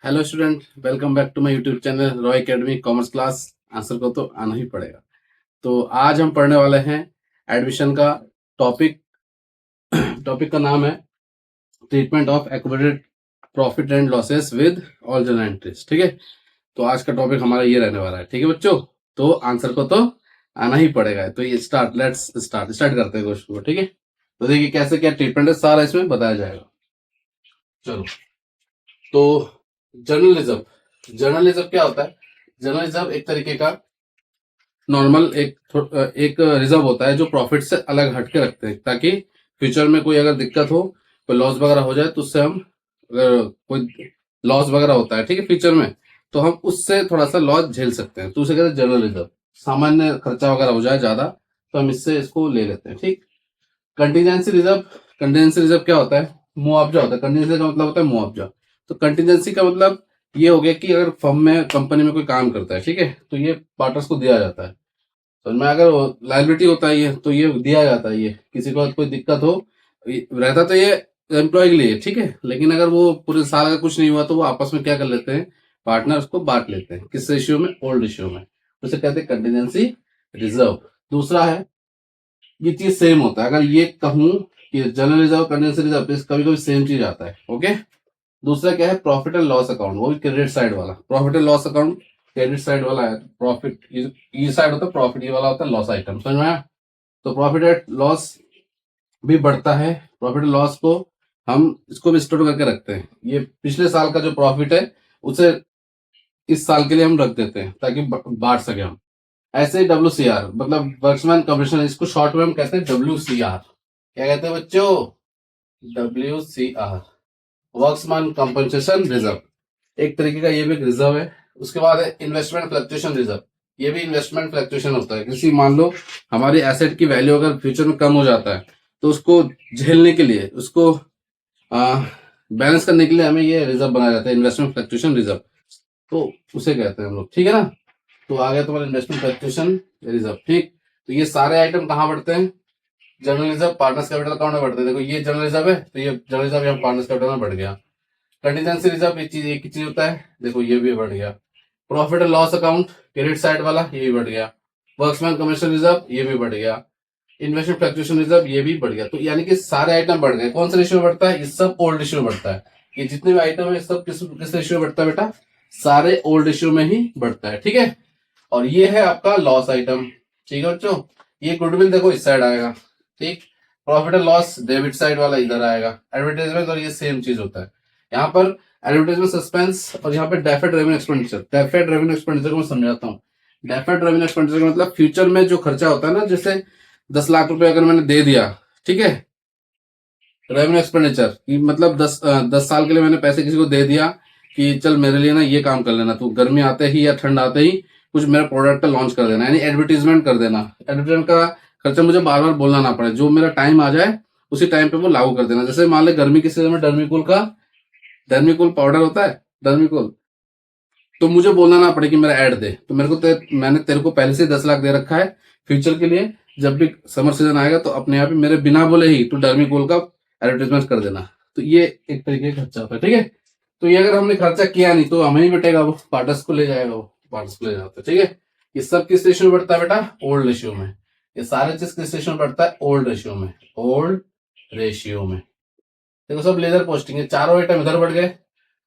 Hello student, welcome back to my YouTube channel Roy academy commerce class. Answer को तो आना ही पड़ेगा। तो आज हम पढ़ने वाले हैं एडमिशन का टॉपिक। टॉपिक का नाम है treatment of accumulated profit and losses with all journal entries. ठीक है, तो आज का टॉपिक हमारा ये रहने वाला है। ठीक है बच्चों, तो आंसर को तो आना ही पड़ेगा। तो ये लेट्स स्टार्ट करते हैं क्वेश्चन को। ठीक है, तो देखिए कैसे क्या ट्रीटमेंट है, सारा इसमें बताया जाएगा। चलो, तो जर्नलिज्म क्या होता है? जर्नलिज्म एक तरीके का नॉर्मल एक रिजर्व होता है जो प्रॉफिट से अलग हट के रखते हैं, ताकि फ्यूचर में कोई अगर दिक्कत हो, कोई लॉस वगैरह हो जाए, तो उससे हम अगर कोई लॉस वगैरह होता है ठीक है फ्यूचर में, तो हम उससे थोड़ा सा लॉस झेल सकते हैं। तो उसे कहते हैं जनरल रिजर्व। सामान्य खर्चा वगैरह हो जाए ज्यादा तो हम इसको ले लेते हैं। ठीक। कंटीजेंसी रिजर्व क्या होता है? मुआवजा होता है। कंटीजेंसी का मतलब होता है मुआवजा। तो कंटीजेंसी का मतलब ये हो गया कि अगर फर्म में कंपनी में कोई काम करता है, ठीक है, तो ये पार्टनर्स को दिया जाता है। तो मैं अगर लाइबिलिटी होता है ये, तो ये दिया जाता है। ये किसी को कोई दिक्कत हो, रहता तो ये एम्प्लॉय के लिए, ठीक है, लेकिन अगर वो पूरे साल अगर कुछ नहीं हुआ तो वो आपस में क्या कर लेते हैं, पार्टनर उसको बांट लेते हैं। किस रेशियो में? ओल्ड रेशियो में। उसे कहते हैं कंटीजेंसी रिजर्व। दूसरा है, ये चीज सेम होता है। अगर ये कहूं कि जनरल रिजर्व कंटीजेंसी रिजर्व, कभी कभी सेम चीज आता है। ओके। दूसरा क्या है? प्रॉफिट एंड लॉस अकाउंट, वो भी क्रेडिट साइड वाला। Profit and loss account credit side वाला है। प्रॉफिट ये साइड होता है प्रॉफिट, ये वाला होता है लॉस आइटम। समझ में आया? तो प्रॉफिट एंड लॉस भी बढ़ता है। प्रॉफिट एंड लॉस को हम इसको भी स्टोर करके रखते हैं। ये पिछले साल का जो प्रॉफिट है उसे इस साल के लिए हम रख देते हैं ताकि बांट सके हम। ऐसे ही WCR मतलब वर्कमैन कमीशन, इसको शॉर्ट में हम कहते हैं WCR। क्या कहते हैं बच्चों? WCR, workmen compensation reserve. एक तरीके का ये भी एक रिजर्व है। उसके बाद है इन्वेस्टमेंट फ्लक्चुएशन रिजर्व। ये भी इन्वेस्टमेंट फ्लक्चुएशन होता है। किसी मान लो हमारी एसेट की वैल्यू अगर फ्यूचर में कम हो जाता है, तो उसको झेलने के लिए, उसको बैलेंस करने के लिए हमें ये रिजर्व बनाया जाता है, इन्वेस्टमेंट फ्लक्चुएशन रिजर्व। तो उसे कहते हैं हम लोग। ठीक है ना? तो आ गया तुम्हारा इन्वेस्टमेंट फ्लक्चुएशन रिजर्व। ठीक। तो ये सारे आइटम कहाँ बढ़ते हैं? General reserve partners capital account में बढ़ते हैं। देखो ये जनरल रिजर्व है, तो ये जनरल रिजर्व यहाँ पार्टनर्स कैपिटल में बढ़ गया। कंटीजेंसी रिजर्व एक ही चीज होता है। देखो ये भी बढ़ गया। Profit and loss account credit side वाला, ये भी बढ़ गया। वर्क्समैन कमीशन रिजर्व, ये भी बढ़ गया। इन्वेस्टमेंट फ्लक्चुएशन रिजर्व, ये भी बढ़ गया। तो यानी कि सारे आइटम बढ़ गए। कौन सा रेशियो में बढ़ता है? ये सब ओल्ड रेशियो में बढ़ता है। ये जितने भी आइटम है सब किस रेशियो में बढ़ता है बेटा? सारे ओल्ड रेशियो में ही बढ़ता है। ठीक है। और ये है आपका लॉस आइटम। ठीक है बच्चों, ये गुडविल देखो इस साइड आएगा। ठीक। Profit and loss debit side वाला इधर आएगा। एडवर्टाइजमेंट और ये सेम चीज होता है। यहाँ पर एडवर्टाइजमेंट सस्पेंस और यहाँ पे deferred revenue expenditure. Deferred revenue expenditure को मैं समझाता हूँ। डेफर्ड रेवेन्यू एक्सपेंडिचर का मतलब फ्यूचर में जो खर्चा होता है ना, जैसे 10 लाख रुपए अगर मैंने दे दिया, ठीक है, रेवेन्यू एक्सपेंडिचर की मतलब 10 साल के लिए मैंने पैसे किसी को दे दिया कि चल मेरे लिए ना ये काम कर लेना, तू गर्मी आते ही या ठंड आते ही कुछ मेरा प्रोडक्ट लॉन्च कर देना, यानी एडवर्टीजमेंट कर देना। एडवर्टीजमेंट का खर्चा मुझे बार बार बोलना ना पड़े, जो मेरा टाइम आ जाए उसी टाइम पे वो लागू कर देना। जैसे मान ले गर्मी के सीजन में डर्मीकूल पाउडर होता है, डर्मीकूल, तो मुझे बोलना ना पड़े कि मेरा ऐड दे। तो मैंने तेरे को पहले से 10 लाख दे रखा है फ्यूचर के लिए, जब भी समर सीजन आएगा तो अपने आप ही मेरे बिना बोले ही तू डर्मीकूल का एडवर्टाइजमेंट कर देना। तो ये एक तरीके का खर्चा होता है। ठीक है। तो ये अगर हमने खर्चा किया नहीं तो हमें ही बटेगा, वो पार्टनर्स को ले जाएगा, वो पार्टनर्स को ले जाता है। ठीक है। ये सब किस रेशियो में बढ़ता है बेटा? ओल्ड रेशियो में। ये सारे चीज किस रेशियो में बढ़ता है? ओल्ड रेशियो में। ओल्ड रेशियो में। देखो सब लेजर पोस्टिंग है, चारों आइटम इधर बढ़ गए,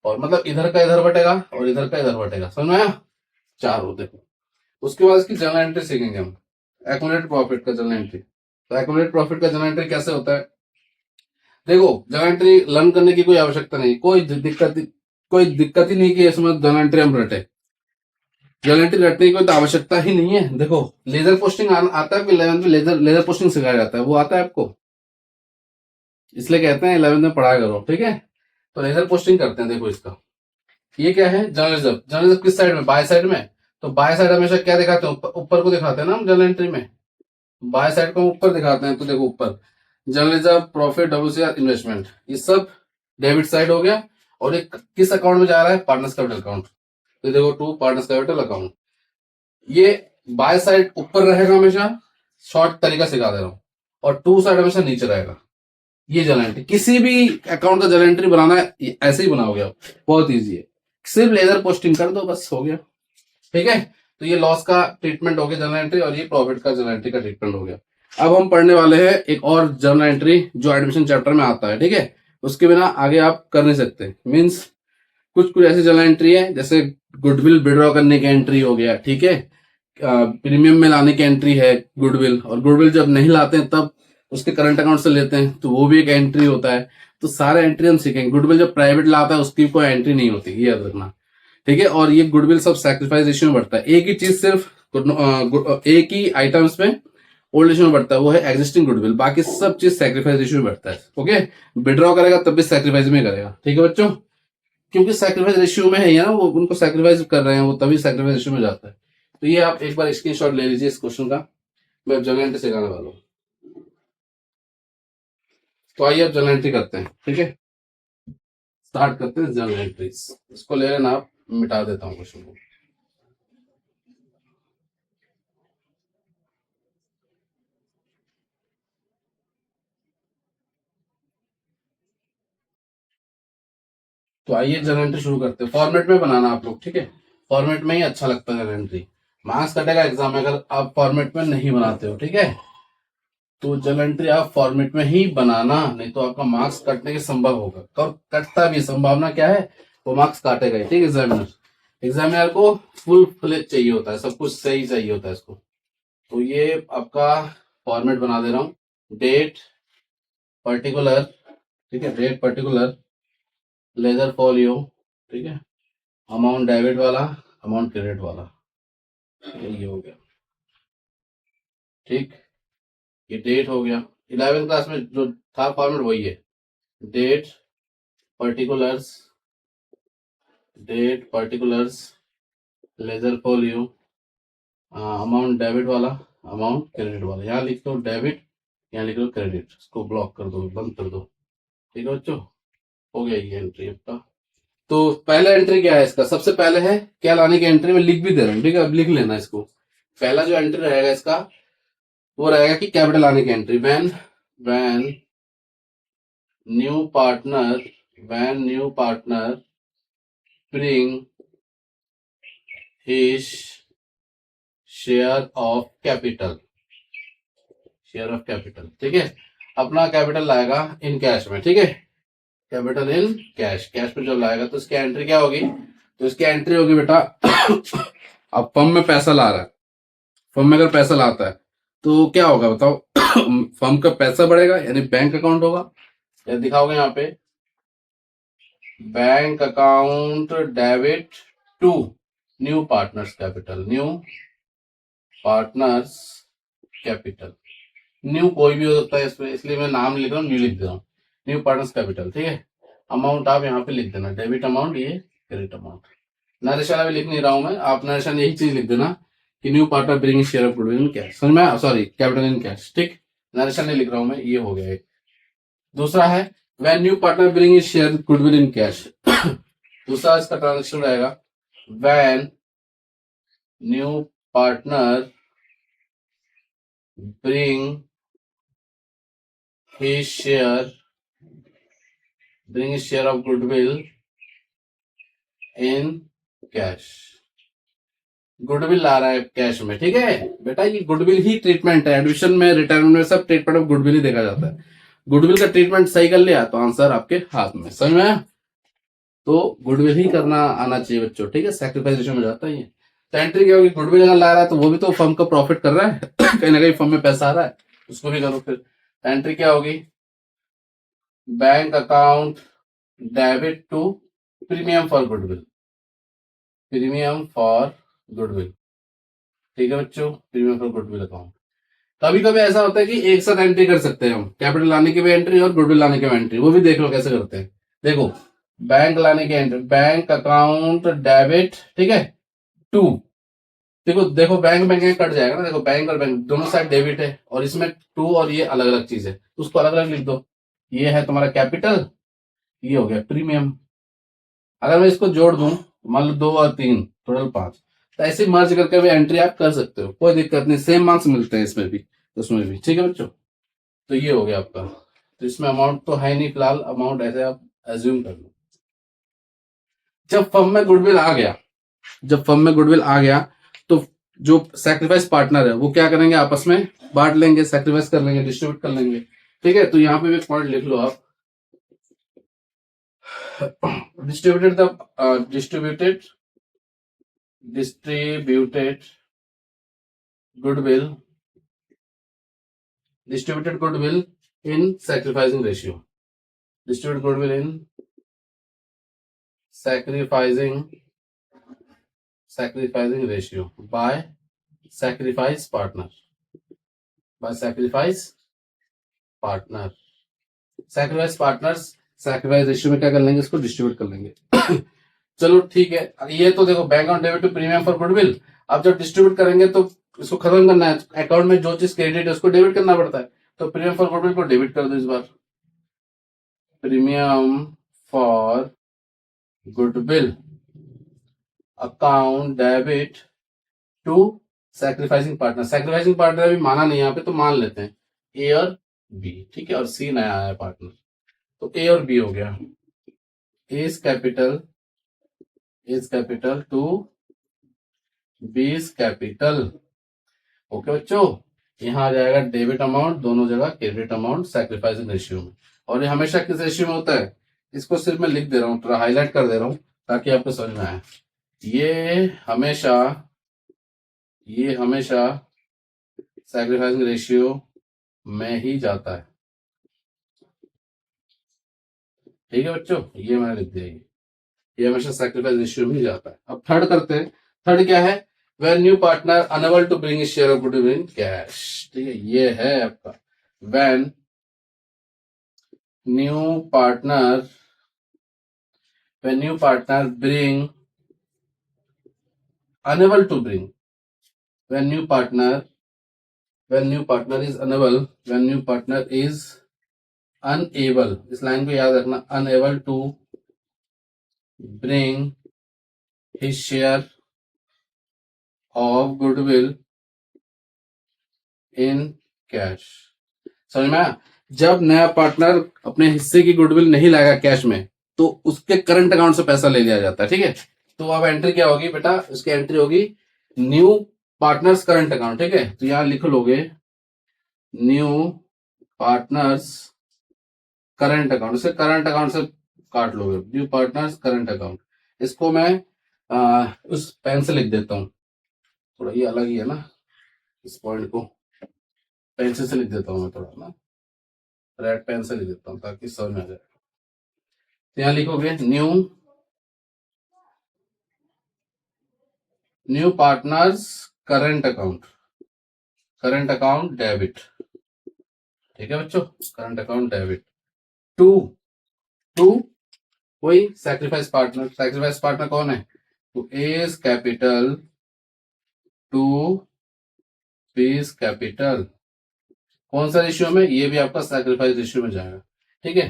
और मतलब इधर का इधर बटेगा और इधर का इधर बटेगा। समझ में आया? चारों देखो। उसके बाद इसकी जर्नल एंट्री सीखेंगे हम। एक्यूमुलेटेड प्रॉफिट का जर्नल एंट्री। तो एक्यूमुलेटेड प्रॉफिट का जर्नल एंट्री कैसे होता है? देखो जर्नल एंट्री लर्न करने की कोई आवश्यकता नहीं, कोई दिक्कत ही नहीं कि इसमें जर्नल एंट्री हम रटे। जर्नल एंट्री रटने की कोई तो आवश्यकता ही नहीं है। देखो लेजर पोस्टिंग आता है, 11th में लेजर पोस्टिंग सिखाया जाता है, वो आता है आपको, इसलिए कहते हैं 11th में पढ़ा करो। ठीक है। तो लेजर पोस्टिंग करते हैं। देखो इसका ये क्या है? जर्नलिज्म। जर्नलिज्म किस साइड में? बाय साइड में। तो बाय साइड हमेशा क्या दिखाते हैं? ऊपर को दिखाते हैं ना हम जर्नल एंट्री में। बाय साइड को हम ऊपर दिखाते हैं। तो देखो ऊपर जर्नलिज्म, प्रॉफिट, WCR, इन्वेस्टमेंट, ये सब डेबिट साइड हो गया। और एक किस अकाउंट में जा रहा है? Partners capital account. तो देखो टू पार्टनर्स कैपिटल अकाउंट। ये बाय साइड ऊपर रहेगा हमेशा, शॉर्ट तरीका सिखा दे रहा हूं, और टू साइड हमेशा नीचे रहेगा। ये जर्नल एंट्री, किसी भी अकाउंट का जर्नल एंट्री बनाना है ऐसे ही बनाओगे आप, बहुत ईजी है। सिर्फ लेजर पोस्टिंग कर दो, बस हो गया। ठीक है, तो ये लॉस का ट्रीटमेंट हो गया जर्नल एंट्री, और ये प्रॉफिट का जर्नल एंट्री का ट्रीटमेंट हो गया। अब हम पढ़ने वाले हैं एक और जर्नल एंट्री जो एडमिशन चैप्टर में आता है। ठीक है, उसके बिना आगे आप कर नहीं सकते। मीन्स कुछ कुछ ऐसी जर्नल एंट्री है, जैसे गुडविल विड्रॉ करने की एंट्री हो गया। ठीक है, प्रीमियम में लाने की एंट्री है गुडविल, और गुडविल जब नहीं लाते हैं तब उसके करंट अकाउंट से लेते हैं, तो वो भी एक एंट्री होता है। तो सारे एंट्री हम सीखेंगे। गुडविल जब प्राइवेट लाता है उसकी कोई एंट्री नहीं होती, ये याद रखना। ठीक है, और ये गुडविल सब सैक्रिफाइस रेशियो में बढ़ता है। एक ही चीज सिर्फ एक ही आइटम्स में ओल्ड रेशियो में बढ़ता है, वो है एग्जिस्टिंग गुडविल। बाकी सब चीज सैक्रिफाइस रेशियो में बढ़ता है। ओके, विड्रॉ करेगा तब भी सैक्रिफाइस में करेगा। ठीक है बच्चों, क्योंकि सैक्रिफाइस रेशियो में है या ना, वो उनको सैक्रिफाइस कर रहे हैं, वो तभी सैक्रिफाइस रेशियो में जाता है। तो ये आप एक बार स्क्रीनशॉट ले लीजिए इस क्वेश्चन का, मैं अब जनरल एंट्री सिखाने वाला हूँ। तो आइए अब जनरल एंट्री करते हैं। ठीक है, स्टार्ट करते हैं जनरल एंट्रीज। इसको ले लेना आप, मिटा देता हूँ क्वेश्चन को। तो आइए जनरल एंट्री शुरू करते हैं। फॉर्मेट में बनाना आप लोग, ठीक है, फॉर्मेट में ही अच्छा लगता है जनरल एंट्री। मार्क्स कटेगा एग्जाम में अगर आप फॉर्मेट में नहीं बनाते हो। ठीक है, तो जनरल एंट्री आप फॉर्मेट में ही बनाना, नहीं तो आपका मार्क्स कटने के संभव होगा। और कटता भी, संभावना क्या है, वो मार्क्स काटेगा ही। ठीक है, एग्जामिनर को फुल फ्लेज चाहिए होता है, सब कुछ सही चाहिए होता है इसको। तो ये आपका फॉर्मेट बना दे रहा हूं। डेट पर्टिकुलर, ठीक है, डेट पर्टिकुलर, लेजर फॉलियो, ठीक है, अमाउंट डेबिट वाला, अमाउंट क्रेडिट वाला, ये हो गया। ठीक, ये डेट हो गया। 11th क्लास में जो था फॉर्मेट वही है। Date particulars, date particulars, ledger folio, amount debit वाला, अमाउंट क्रेडिट वाला। यहाँ लिख दो डेबिट, यहाँ लिख दो क्रेडिट, इसको ब्लॉक कर दो, बंद कर दो। ठीक है बच्चों, हो गया ये एंट्री आपका। तो पहला एंट्री क्या है इसका, सबसे पहले है क्या लाने की एंट्री में लिख भी दे रहा हूँ। ठीक है, अब लिख लेना इसको। पहला जो एंट्री रहेगा इसका वो रहेगा कि कैपिटल लाने की entry. When new partner, when new partner bring his share of capital, share of capital. ठीक है, अपना कैपिटल लाएगा इन कैश में। ठीक है, कैपिटल इन कैश, कैश में जब लाएगा तो इसकी एंट्री क्या होगी, तो इसकी एंट्री होगी बेटा अब फर्म में पैसा ला रहा है, फर्म में अगर पैसा लाता है तो क्या होगा बताओ फर्म का पैसा बढ़ेगा, यानी बैंक अकाउंट होगा, या दिखाओगे यहाँ पे bank account debit to new partners capital, new partners capital. New कोई भी हो सकता है इसमें, इसलिए मैं नाम लिख रहा हूँ, न्यू लिख दे रहा हूँ, न्यू पार्टनर्स कैपिटल। ठीक है, अमाउंट आप यहाँ पे लिख देना, डेबिट अमाउंट, ये क्रेडिट अमाउंट। नरेशन अभी लिख नहीं रहा हूं मैं, आप नरेशन यही चीज लिख देना कि new partner bring share of goodwill in cash, समझ में, सॉरी कैपिटल इन कैश। ठीक, नरेशन नहीं लिख रहा हूं मैं, ये हो गया एक। दूसरा है when new partner bring share goodwill in cash दूसरा इसका ट्रांजेक्शन रहेगा when new partner bring his share, bring share of goodwill in cash. Goodwill ला रहा है कैश में। ठीक है बेटा, ये गुडविल ही ट्रीटमेंट है, एडमिशन में, रिटायरमेंट में सब ट्रीटमेंट ऑफ गुडविल ही देखा जाता है। गुडविल का ट्रीटमेंट सही कर लिया तो आंसर आपके हाथ में, समझ में आया। तो गुडविल ही करना आना चाहिए बच्चों। ठीक है, सैक्रिफाइस में जाता है ये। तो एंट्री क्या होगी, गुडविल अगर ला रहा है तो वो भी तो फर्म का प्रॉफिट कर रहा है कहीं ना कहीं फर्म में पैसा आ रहा है, उसको भी करो। फिर एंट्री क्या होगी, bank account debit to premium for goodwill, premium for goodwill. ठीक है बच्चों, प्रीमियम फॉर गुडविल अकाउंट। कभी कभी ऐसा होता है कि एक साथ एंट्री कर सकते हैं हम, कैपिटल लाने की भी एंट्री और गुडविल लाने की भी एंट्री, वो भी देख लो कैसे करते हैं। देखो, बैंक लाने की एंट्री, बैंक अकाउंट डेबिट, ठीक है, टू, देखो देखो बैंक बैंक कट जाएगा ना, देखो बैंक और बैंक दोनों साइड डेबिट है, और इसमें टू और ये अलग अलग चीज है, तो उसको अलग अलग लिख दो। ये है तुम्हारा कैपिटल, ये हो गया प्रीमियम। अगर मैं इसको जोड़ दूं, मान लो 2 और 3 टोटल 5, तो ऐसे मर्ज करके भी एंट्री आप कर सकते हो, कोई दिक्कत नहीं, सेम मार्क्स मिलते हैं इसमें भी, उसमें भी। ठीक है बच्चों, तो ये हो गया आपका। तो इसमें अमाउंट तो है नहीं फिलहाल, अमाउंट ऐसे आप एज्यूम कर लो। जब फर्म में गुडविल आ गया, जब फर्म में गुडविल आ गया तो जो सैक्रिफाइस पार्टनर है वो क्या करेंगे, आपस में बांट लेंगे, सैक्रिफाइस कर लेंगे, डिस्ट्रीब्यूट कर लेंगे। ठीक है, तो यहाँ पे भी एक पॉइंट लिख लो आप, distributed the distributed goodwill distributed goodwill in sacrificing ratio, distributed goodwill in sacrificing ratio by sacrifice partner, by sacrifice partners sacrifice ratio में क्या कर लेंगे, इसको डिस्ट्रीब्यूट कर लेंगे। चलो ठीक है, ये तो देखो bank on debit to premium for goodwill. अब जब डिस्ट्रीब्यूट करेंगे तो इसको खत्म करना है, अकाउंट में जो चीज क्रेडिट है उसको डेबिट करना पड़ता है, तो प्रीमियम फॉर गुडविल को डेबिट कर दो इस बार, premium for goodwill account debit to sacrificing partner. Sacrificing partner अभी माना नहीं यहाँ पे, तो मान लेते हैं ए और बी, ठीक है, और सी नया आया पार्टनर, तो ए और बी हो गया, A's capital to B's capital. Okay बच्चों, यहाँ आ जाएगा डेबिट अमाउंट, दोनों जगह क्रेडिट अमाउंट सैक्रिफाइसिंग रेशियो में। और ये हमेशा किस रेशियो में होता है, इसको सिर्फ मैं लिख दे रहा हूँ, थोड़ा हाईलाइट कर दे रहा हूँ ताकि आपको समझ में आए। ये हमेशा सैक्रिफाइसिंग रेशियो में ही जाता है। ठीक है बच्चों, ये मैंने लिख दिया, ये हमेशा सैक्रिफाइस रेशियो में ही जाता है। अब थर्ड करते हैं, थर्ड क्या है, when new partner unable to bring share of goodwill in cash. ठीक है, ये है आपका when new partner bring unable to bring, when new partner is unable, इस लाइन को याद रखना, unable to bring his share of goodwill in cash। समझ में आया? जब नया पार्टनर अपने हिस्से की गुडविल नहीं लाएगा कैश में, तो उसके करंट अकाउंट से पैसा ले लिया जाता है। ठीक है, तो अब एंट्री क्या होगी बेटा, उसकी एंट्री होगी न्यू पार्टनर्स करंट अकाउंट। ठीक है, तो यहां लिख लोगे न्यू पार्टनर्स करंट अकाउंट, इसे करंट अकाउंट से काट लोगे, न्यू पार्टनर्स करंट अकाउंट। इसको मैं उस पेन से लिख देता हूं, थोड़ा ये अलग ही है ना, इस पॉइंट को पेंसिल से लिख देता हूं मैं, थोड़ा ना रेड पेन से लिख देता हूं ताकि समझ में आ जाए। तो यहां लिखोगे new partners current account debit. ठीक है बच्चों, करंट अकाउंट डेबिट टू वही सैक्रिफाइस पार्टनर कौन है, तो A's capital to B's capital. कौन सा रेशियो में, ये भी आपका सैक्रिफाइस रेशियो में जाएगा। ठीक है,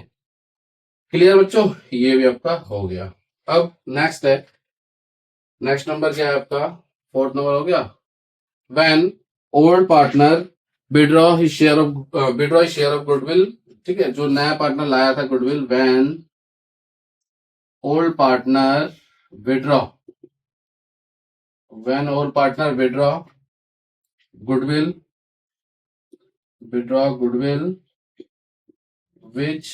क्लियर बच्चों, ये भी आपका हो गया। अब नेक्स्ट नंबर क्या है आपका, फोर्थ नंबर हो गया, when old partner withdraw his share of goodwill. ठीक है, जो नया पार्टनर लाया था goodwill, when old partner withdraw goodwill which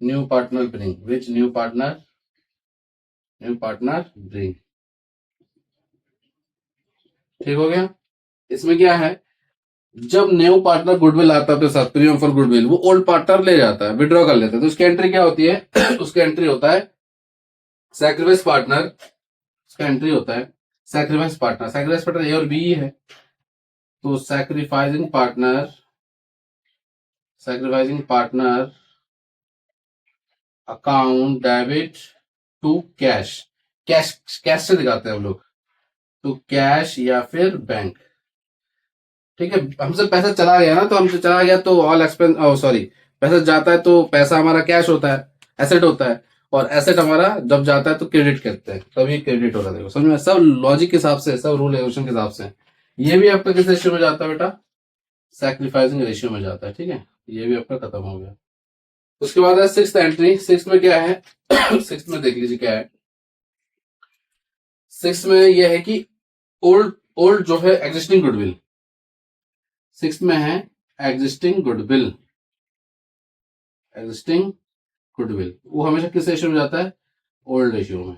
new partner bring. ठीक हो गया, इसमें क्या है, जब न्यू पार्टनर गुडविल आता है अपने साथ, प्रीमियम फॉर गुडविल, वो ओल्ड पार्टनर ले जाता है, विड्रॉ कर लेता है, तो उसकी एंट्री क्या होती है उसकी एंट्री होता है सैक्रिफाइस पार्टनर, उसका एंट्री होता है सैक्रिफाइस पार्टनर ए और बी है, तो sacrificing partner account debit to cash से दिखाते हैं हम लोग, तो कैश या फिर बैंक। ठीक है, हमसे पैसा चला गया ना, तो हमसे चला गया तो ऑल एक्सपेंस, पैसा जाता है तो पैसा हमारा कैश होता है, एसेट होता है, और एसेट हमारा जब जाता है तो क्रेडिट करते हैं, तभी क्रेडिट होगा। देखो समझ में, सब लॉजिक के हिसाब से, सब रूल रेगुलेशन के हिसाब से। ये भी आपका किस रेशियो में जाता है बेटा, सैक्रिफाइसिंग रेशियो में जाता है। ठीक है, ये भी आपका खत्म हो गया। उसके बाद है सिक्स्थ एंट्री। सिक्स्थ में क्या है? सिक्स्थ में देख लीजिए क्या है। सिक्स्थ में यह है कि ओल्ड ओल्ड जो है एग्जिस्टिंग गुडविल। सिक्स्थ में है एग्जिस्टिंग गुडविल। एग्जिस्टिंग गुडविल वो हमेशा किस रेशियो में जाता है? ओल्ड रेशियो में।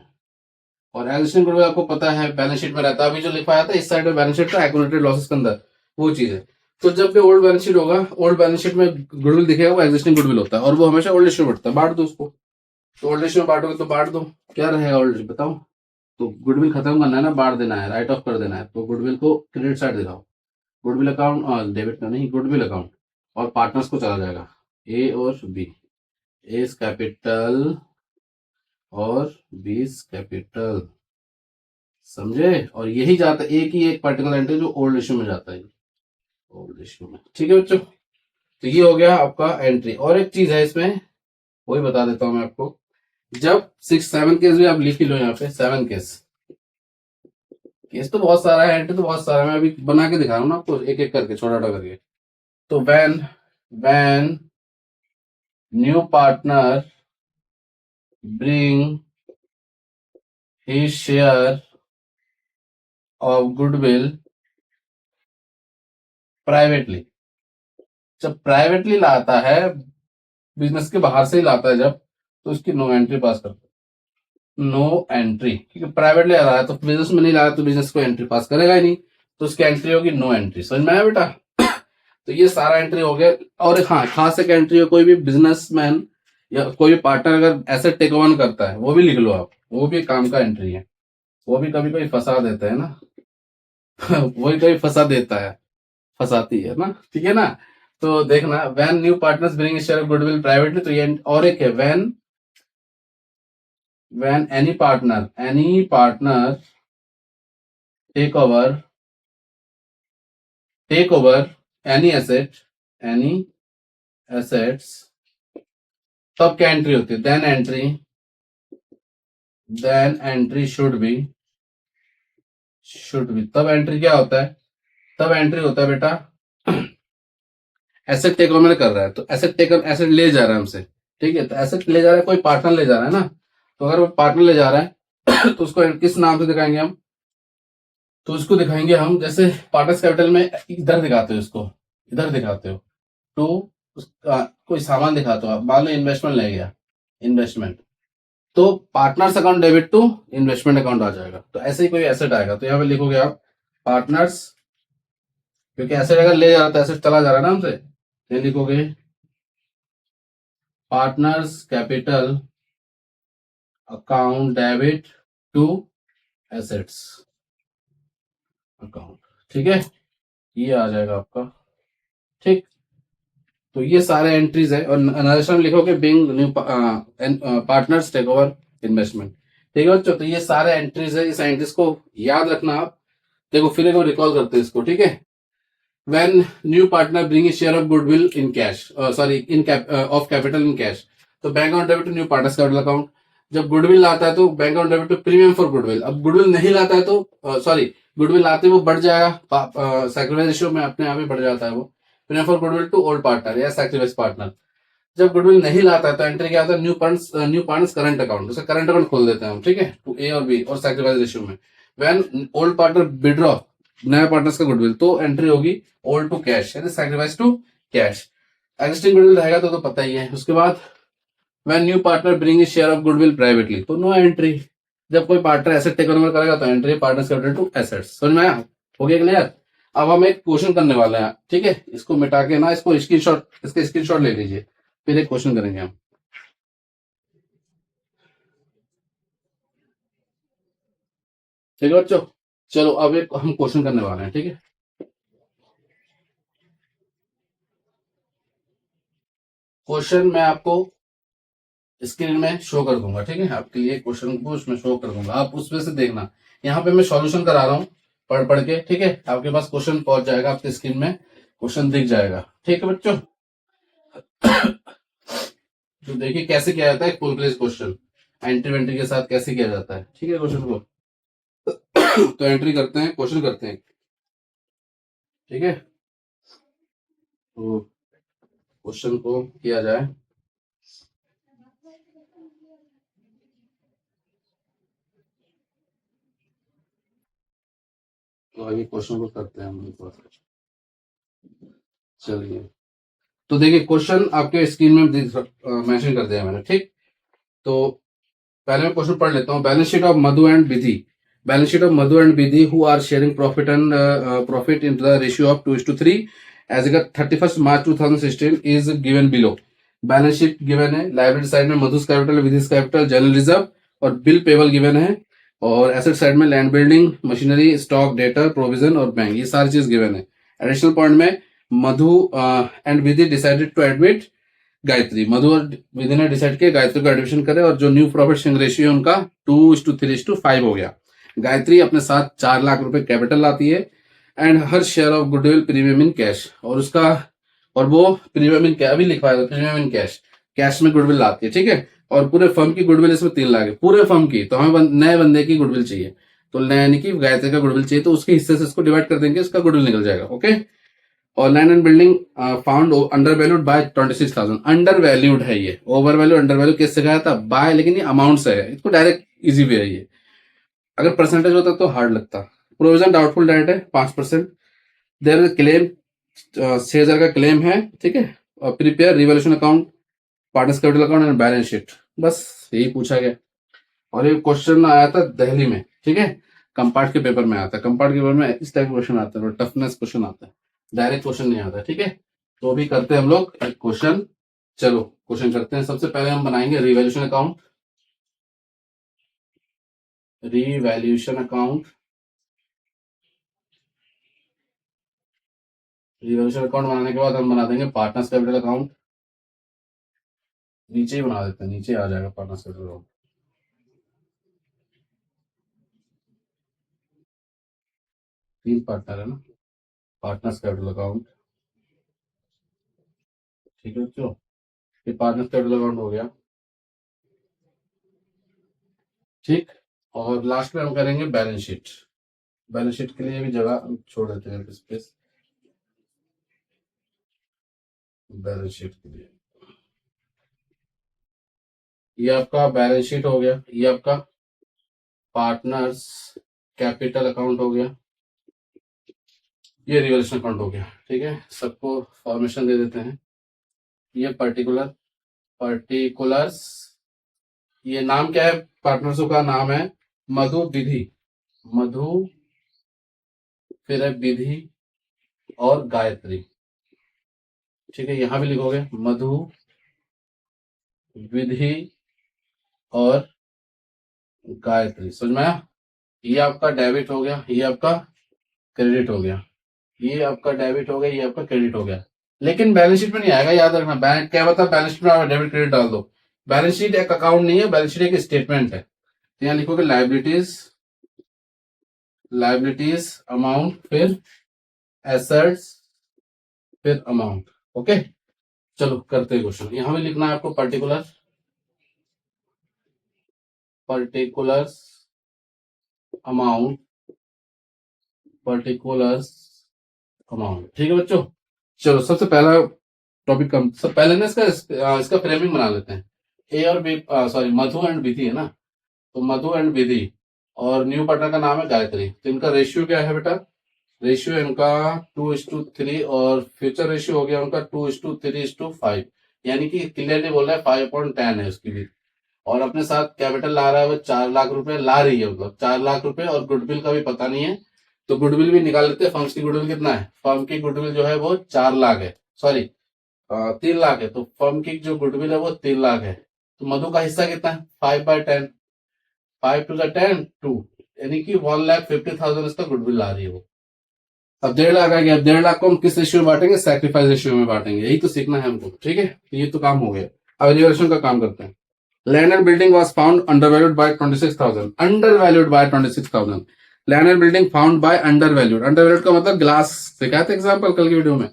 और एग्जिस्टिंग गुडविल आपको पता है बैलेंस शीट में रहता है। अभी जो लिखा जाता है इस साइड में बैलेंस शीट का एक्यूमुलेटेड लॉसेस के अंदर, वो चीज है। तो जब भी ओल्ड बैलेंस शीट होगा, ओल्ड बैलेंस शीट में गुडविल दिखेगा वो एग्जिस्टिंग गुडविल होता है, और वो हमेशा ओल्ड रेशियो में बढ़ता है। बांट दो उसको। तो ओल्ड रेशियो में बांटोगे तो बांट दो, क्या रहेगा ओल्ड रेशियो बताओ। तो गुडविल खत्म करना है ना, बांट देना है, राइट ऑफ कर देना है। तो गुडविल को क्रेडिट साइड दिखाओ। गुडविल अकाउंट डेबिट का नहीं, गुडविल अकाउंट। और पार्टनर्स को चला जाएगा ए और बी। ए कैपिटल और बी कैपिटल, समझे। और यही जाता है एक ही एक पर्टिकुलर एंट्री जो ओल्ड रेशियो में जाता है, ओल्ड रेशियो में। ठीक है बच्चों, तो ये हो गया आपका एंट्री। और एक चीज है इसमें, वही बता देता हूं मैं आपको। जब 6 7 केस भी आप लिख ही लो यहाँ पे, 7 केस। केस तो बहुत सारा है, एंट्री तो बहुत सारा है, मैं अभी बना के दिखा रहा हूँ ना आपको एक एक करके, छोटा छोटा करके। तो when new partner bring his share of goodwill privately. जब प्राइवेटली लाता है, बिजनेस के बाहर से ही लाता है जब, तो उसकी नो एंट्री पास करता है। नो एंट्री, क्योंकि प्राइवेटली आ रहा है तो बिजनेस में नहीं ला रहा, तो बिजनेस को एंट्री पास करेगा ही नहीं, तो उसकी एंट्री होगी नो एंट्री। समझ में आया बेटा? तो ये सारा एंट्री हो गया। और हाँ, खास एक एंट्री है, कोई भी बिजनेसमैन या कोई भी पार्टनर अगर एसेट टेक ओवर करता है, वो भी लिख लो आप, वो भी काम का एंट्री है। वो भी कभी कभी फंसा देता है ना। वही कभी फंसा देता है, फंसाती है ना, ठीक है ना। तो देखना, when new partners bring share of goodwill privately, तो ये। और एक है when any partner take over any assets, तब क्या एंट्री होती है? Then entry should be. तब एंट्री क्या होता है? तब एंट्री होता है बेटा, एसेट टेक ओवर कर रहा है, तो एसेट ले जा रहा है हमसे। ठीक है, तो एसेट ले जा रहा है, कोई पार्टनर ले जा रहा है ना। तो अगर वो पार्टनर ले जा रहा है तो उसको किस नाम से दिखाएंगे हम? तो उसको दिखाएंगे हम, जैसे पार्टनर्स कैपिटल में इधर दिखाते हो, इसको इधर दिखाते हो। तो कोई सामान दिखाते हो आप, मान लो इन्वेस्टमेंट ले गया, इन्वेस्टमेंट। तो partners account debit to investment account आ जाएगा। तो ऐसे ही कोई एसेट आएगा, तो यहाँ पे लिखोगे आप पार्टनर्स, क्योंकि एसेट अगर ले जा रहा है तो एसेट चला जा रहा है ना हमसे, तो लिखोगे partners capital account debit to assets account. ठीक है, ये आ जाएगा आपका। ठीक, तो ये सारे एंट्रीज है। और नरेशन लिखोगे being new partners take over investment. ठीक है बच्चों, तो ये सारे एंट्रीज है, इस एंट्रीज को याद रखना आप। देखो फिर एक बार रिकॉल करते हैं इसको, ठीक है। When new partner bring share of goodwill in cash, sorry in of capital in cash, तो bank account debit to new partners capital account. जब गुडविल लाता है तो bank account debit to premium for goodwill. अब goodwill नहीं लाता है तो सॉरी, गुडविल लाते वो बढ़ जाएगा, सैक्रिफाइस रेशियो में अपने आप ही बढ़ जाता है वो। Premium for goodwill to old partner या सैक्रिफाइस पार्टनर। जब गुडविल नहीं लाता है तो एंट्री क्या आता है? न्यू पार्टनर्स करंट अकाउंट, उसे करंट अकाउंट खोल देते हैं हम, ठीक है, टू ए और बी और सैक्रिफाइस रेशियो में। व्हेन ओल्ड पार्टनर विड्रॉ नया पार्टनर्स का गुडविल, तो एंट्री होगी ओल्ड टू कैश यानी sacrifice to cash. Existing goodwill रहेगा तो पता ही है। उसके बाद when new partner bring share of goodwill privately, तो नो एंट्री। जब कोई पार्टनर एसेट टेक ओवर करेगा तो entry partners capital to assets. समझ में आया? हो गया क्लियर? अब हम एक क्वेश्चन करने वाले हैं, ठीक है। इसको मिटा के ना, इसको स्क्रीनशॉट, इसके स्क्रीनशॉट ले लीजिए, फिर एक क्वेश्चन करेंगे हम। ठीक है बच्चों, चलो अब एक हम क्वेश्चन करने वाले हैं, ठीक है। क्वेश्चन मैं आपको स्क्रीन में शो कर दूंगा, ठीक है। आपके लिए क्वेश्चन को उसमें शो कर दूंगा, आप उसमें से देखना। यहाँ पे मैं सॉल्यूशन करा रहा हूँ पढ़ पढ़ के, ठीक है। आपके पास क्वेश्चन पहुंच जाएगा, आपके स्क्रीन में क्वेश्चन दिख जाएगा, ठीक है बच्चों। तो देखिए कैसे किया जाता है फुल प्लेस क्वेश्चन, एंट्री वेंट्री के साथ कैसे किया जाता है, ठीक है क्वेश्चन को। तो एंट्री करते हैं, क्वेश्चन करते हैं, ठीक है। तो क्वेश्चन को किया जाए, तो आगे क्वेश्चन को करते हैं हम एक बार। चलिए, तो देखिए क्वेश्चन आपके स्क्रीन में मेंशन कर दिया मैंने, ठीक। तो पहले मैं क्वेश्चन पढ़ लेता हूँ। Balance sheet of Madhu and Vidhi. Balance sheet of Madhu and Vidhi who are sharing profit and profit in the ratio of 2:3 as अगर 31 March 2016 is given below. Balance sheet given है, लाइबिलिटी साइड में Madhu's capital, Vidhi's capital, general reserve और bill payable given है, और asset side में land, building, machinery, stock, debtor, provision और bank, ये सारी चीज गिवन है। एडिशनल पॉइंट में Madhu and Vidhi decided to admit Gayatri. Madhu और विधि ने डिसाइड किया गायत्री को एडमिशन करे, और जो न्यू प्रॉफिट शेयरिंग रेशियो है उनका 2:3:5 हो गया। गायत्री अपने साथ 4 लाख रुपए कैपिटल लाती है and her share of goodwill premium in cash, और उसका और वो प्रीमियम इन अभी लिखवाया था, प्रीमियम इन कैश, कैश में गुडविल लाती है, ठीक है। और पूरे फर्म की गुडविल इसमें 3 लाख है, पूरे फर्म की। तो हमें नए बंदे की गुडविल चाहिए, तो यानी कि गायत्री का गुडविल चाहिए, तो उसके हिस्से से इसको डिवाइड कर देंगे, उसका गुडविल निकल जाएगा, ओके। और land and building found under valued bye 26,000। Under valued है ये, ओवर वैल्यू अंडर वैल्यू किससे गया था, बाय, लेकिन ये अमाउंट से है, इसको डायरेक्ट इजी वे है ये। अगर परसेंटेज होता तो हार्ड लगता। प्रोविजन डाउटफुल डेट है 5%। देयर क्लेम 6,000 का क्लेम है, ठीक है। और prepare revolution account, partners capital account and balance sheet, बस यही पूछा गया। और ये क्वेश्चन आया था दिल्ली में, ठीक है, कंपार्ट के पेपर में आता है। कंपार्ट के पेपर में इस टाइप क्वेश्चन आता है, टफनेस क्वेश्चन आता है, डायरेक्ट क्वेश्चन नहीं आता, ठीक है। तो अभी करते हैं हम लोग एक क्वेश्चन। चलो क्वेश्चन करते हैं। सबसे पहले हम बनाएंगे revaluation account. Revaluation account, revaluation account बनाने के बाद हम बना देंगे पार्टनर्स कैपिटल अकाउंट। नीचे ही बना देते हैं, नीचे आ जाएगा पार्टनर्स कैपिटल अकाउंट। तीन पार्टनर है ना, पार्टनर्स कैपिटल अकाउंट, ठीक है बच्चों। ये पार्टनर्स कैपिटल अकाउंट हो गया, ठीक। और लास्ट में हम करेंगे बैलेंस शीट। बैलेंस शीट के लिए भी जगह छोड़ देते हैं स्पेस, बैलेंस शीट के लिए। ये आपका बैलेंस शीट हो गया, ये आपका पार्टनर्स कैपिटल अकाउंट हो गया, ये रिवैल्यूएशन अकाउंट हो गया, ठीक है। सबको फॉर्मेशन दे देते हैं। ये पर्टिकुलर्स, ये नाम क्या है, पार्टनर्सों का नाम है मधु विधि, मधु, फिर है विधि और गायत्री, ठीक है। यहां भी लिखोगे मधु, विधि और गायत्री, समझ में आया। ये आपका डेबिट हो गया, ये आपका क्रेडिट हो गया, ये आपका डेबिट हो गया, ये आपका क्रेडिट हो गया। लेकिन बैलेंस शीट में नहीं आएगा, याद रखना। बैंक क्या बता, बैलेंस शीट में आप डेबिट क्रेडिट डाल दो। बैलेंस शीट एक अकाउंट नहीं है, बैलेंस शीट एक स्टेटमेंट है। तो यहाँ लिखोगे लाइबिलिटीज, लाइबिलिटीज अमाउंट, फिर एसेट्स, फिर अमाउंट, ओके। चलो करते हैं क्वेश्चन। यहां भी लिखना है आपको particular, particulars amount, particulars amount, ठीक है बच्चों। चलो सबसे पहला टॉपिक कम, सब पहले ना इसका फ्रेमिंग बना लेते हैं। ए और बी, सॉरी मधु एंड विधि है ना, तो मधु एंड विधि और न्यू पार्टनर का नाम है गायत्री। तो इनका रेशियो क्या है बेटा, रेशियो इनका 2:3, और फ्यूचर रेशियो हो गया उनका 2:3:5, यानी कि क्लियरली बोल रहा है 5/10 है उसकी भी। और अपने साथ कैपिटल ला रहा है वो 4 लाख रुपए ला रही है, मतलब 4 लाख रुपए, और गुडविल का भी पता नहीं है, तो गुडविल भी निकाल लेते हैं। फर्म की गुडविल कितना है, फर्म की गुडविल जो है वो 4 लाख है, सॉरी 3 लाख है। तो फर्म की जो गुडविल है वो 3 लाख है। तो मधु का हिस्सा कितना है, 5/10, 5 to the 10 2, यानी कि 1,50,000 इसका गुडविल ला रही है वो। अब 1.5 लाख आ गया। अब 1.5 लाख को हम किस रेशियो में बांटेंगे, सैक्रिफाइस रेशियो में बांटेंगे, यही तो सीखना है हमको, ठीक है। तो ये तो काम हो गया। अब रिवैल्यूएशन का काम करते हैं। Land and building was found undervalued by 26,000, undervalued by 26,000। Land and building found by undervalued, undervalued का मतलब ग्लास सिखाया था एग्जांपल कल की वीडियो में,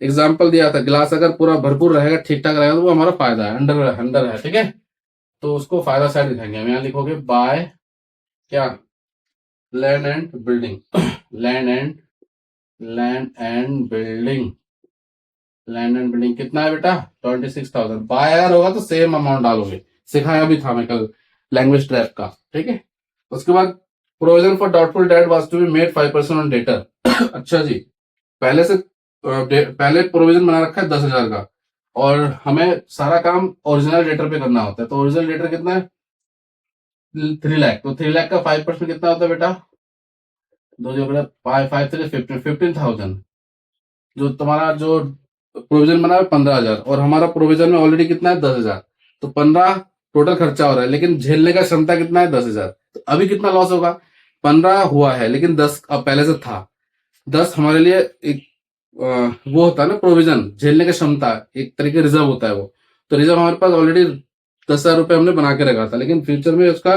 एग्जांपल दिया था। ग्लास अगर पूरा भरपूर रहेगा, ठीक ठाक रहेगा, तो वो हमारा फायदा है, अंडर अंडर है, ठीक है। तो उसको फायदा साइड दिखाएंगे हम। यहाँ लिखोगे बाय क्या, land and building, land and building, land and building कितना है बेटा, 26,000। बाय अगर होगा तो सेम अमाउंट डालोगे, सिखाया भी था मैं कल लैंग्वेज ट्रैप का, ठीक है। उसके बाद provision for doubtful debt was to be made 5% on debtor. अच्छा जी, पहले से पहले प्रोविजन बना रखा है 10,000 का, और हमें सारा काम ओरिजिनल डेटर पे करना होता है। तो ओरिजिनल डेटर कितना है? 3 लाख। तो 3 लाख का 5% कितना होता है बेटा? दो जो बेटा, 5 5 3 15 जो तुम्हारा जो प्रोविजन बना है 15,000, और हमारा प्रोविजन में ऑलरेडी कितना है? 10,000। तो 15 टोटल खर्चा हो रहा है, लेकिन झेलने का क्षमता कितना है? 10,000। तो अभी कितना लॉस होगा? 15 हुआ है, लेकिन 10 अब पहले से था। 10 हमारे लिए एक वो होता है ना, प्रोविजन, झेलने की क्षमता, एक तरीके रिजर्व होता है वो। तो रिजर्व हमारे पास ऑलरेडी 10,000 रुपए हमने बना के रखा था, लेकिन फ्यूचर में उसका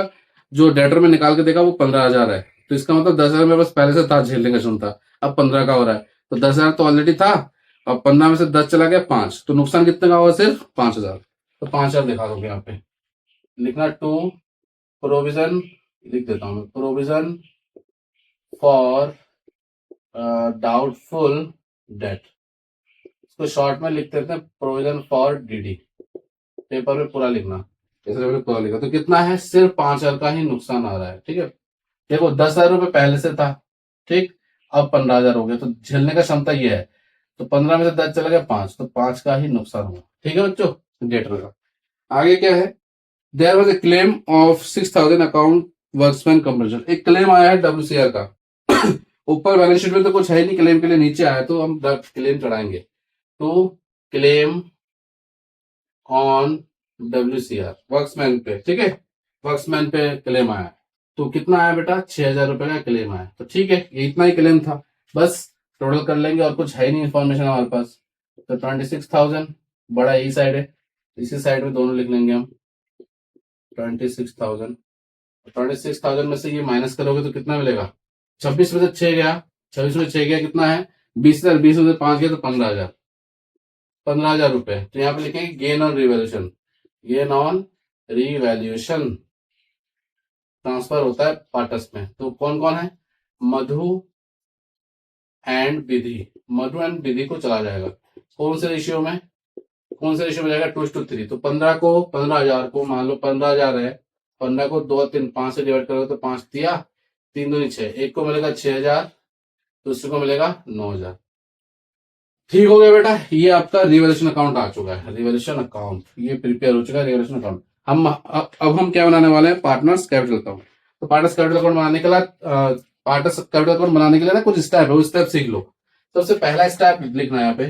जो डेटर में निकाल के देखा वो 15,000 है। तो इसका मतलब 10,000 मेरे पास पहले से था झेलने की क्षमता, अब 15 का हो रहा है। तो 10,000 तो ऑलरेडी था, अब 15 में से 10 चला गया 5, तो नुकसान कितने का हुआ? सिर्फ 5,000। तो 5,000 दिखा दोगे यहाँ पे, लिखना टू प्रोविजन, लिख देता हूँ प्रोविजन फॉर डाउटफुल डेट, इसको शॉर्ट में लिख देते हैं प्रोविजन फॉर डीडी। पेपर में पूरा लिखना, जैसे मैंने पूरा लिखा। तो कितना है? सिर्फ 5,000 का ही नुकसान आ रहा है। ठीक है, देखो 10,000 रुपए पहले से था, ठीक, अब 15,000 हो गया, तो झेलने का क्षमता ये है। तो 15 में से 10 चला गया 5, तो 5 का ही नुकसान हुआ। ठीक है बच्चों, डेटर का। आगे क्या है? There was a claim of 6,000 account workman compensation. एक क्लेम आया है WCR का। ऊपर बैलेंस शीट में तो कुछ है नहीं क्लेम के लिए, नीचे आया, तो हम क्लेम चढ़ाएंगे। तो क्लेम ऑन WCR वर्क्समैन पे, ठीक है, वर्क्समैन पे क्लेम आया। तो कितना आया बेटा? 6,000 रुपए का क्लेम आया। तो ठीक है, ये इतना ही क्लेम था, बस टोटल कर लेंगे, और कुछ है नहीं इन्फॉर्मेशन हमारे पास। तो 26,000 बड़ा यही साइड है, इसी साइड में दोनों लिख लेंगे हम। 26,000, 26,000 में से ये माइनस करोगे तो कितना मिलेगा? 26 में से 6 गया, 26 में 6 गया, कितना है? 20,000। 20 में से 5 गया तो 15,000, 15,000 रुपए। तो यहाँ पे लिखेंगे gain on revaluation. Gain on revaluation transfer होता है पार्टस में। तो कौन कौन है? मधु एंड विधि। मधु एंड विधि को चला जाएगा कौन से रेशियो में? कौन से रेशियो में जाएगा? 2:3। तो 15,000 को मान लो 15,000 है, 15 को 2 3 5 से डिवाइड करोगे तो 5 दिया, 3 दूनी 6, एक को मिलेगा 6,000, दूसरे को मिलेगा 9,000। ठीक हो गया बेटा, ये आपका रिवैल्यूएशन अकाउंट आ चुका है। रिवैल्यूएशन अकाउंट ये प्रिपेयर हो चुका है, रिवैल्यूएशन अकाउंट। अब हम क्या बनाने वाले हैं? Partners capital account. तो पार्टनर्स कैपिटल अकाउंट बनाने के बाद पार्टनर्स कैपिटल अकाउंट बनाने के लिए ना कुछ स्टेप है, वो स्टेप सीख लो। सबसे पहला स्टेप लिखना है यहाँ पे,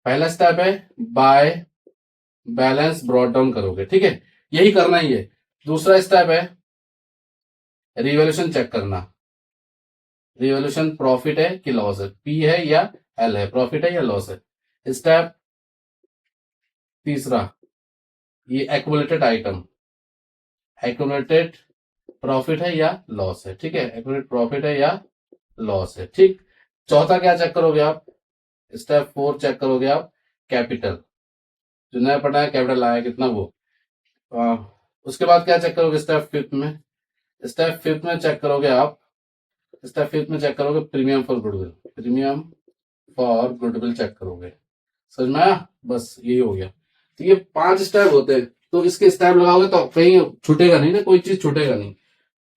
पहला स्टेप है बाय बैलेंस ब्रॉट डाउन करोगे, ठीक है, यही करना ही है। दूसरा स्टेप है रिवैल्यूएशन चेक करना, रिवॉल्यूशन प्रॉफिट है कि लॉस है, पी है या एल है, प्रॉफिट है या लॉस है। स्टेप तीसरा, ये एक्युमुलेटेड आइटम, एक्युमुलेटेड प्रॉफिट है या लॉस है, ठीक है, एक्युमुलेटेड प्रॉफिट है या लॉस है, ठीक। चौथा क्या चेक करोगे आप? स्टेप 4 चेक करोगे आप कैपिटल, जो नया पढ़ा है कैपिटल आया कितना वो। आ, उसके बाद क्या चेक करोगे? स्टेप 5 में, स्टेप 5 में चेक करोगे आप, स्टेप 5 में चेक करोगे premium for goodwill, premium for goodwill check करोगे। समझ में आया? बस यही हो गया। तो ये 5 स्टेप होते हैं, तो इसके स्टेप लगाओगे तो कहीं छूटेगा नहीं ना, कोई चीज छूटेगा नहीं,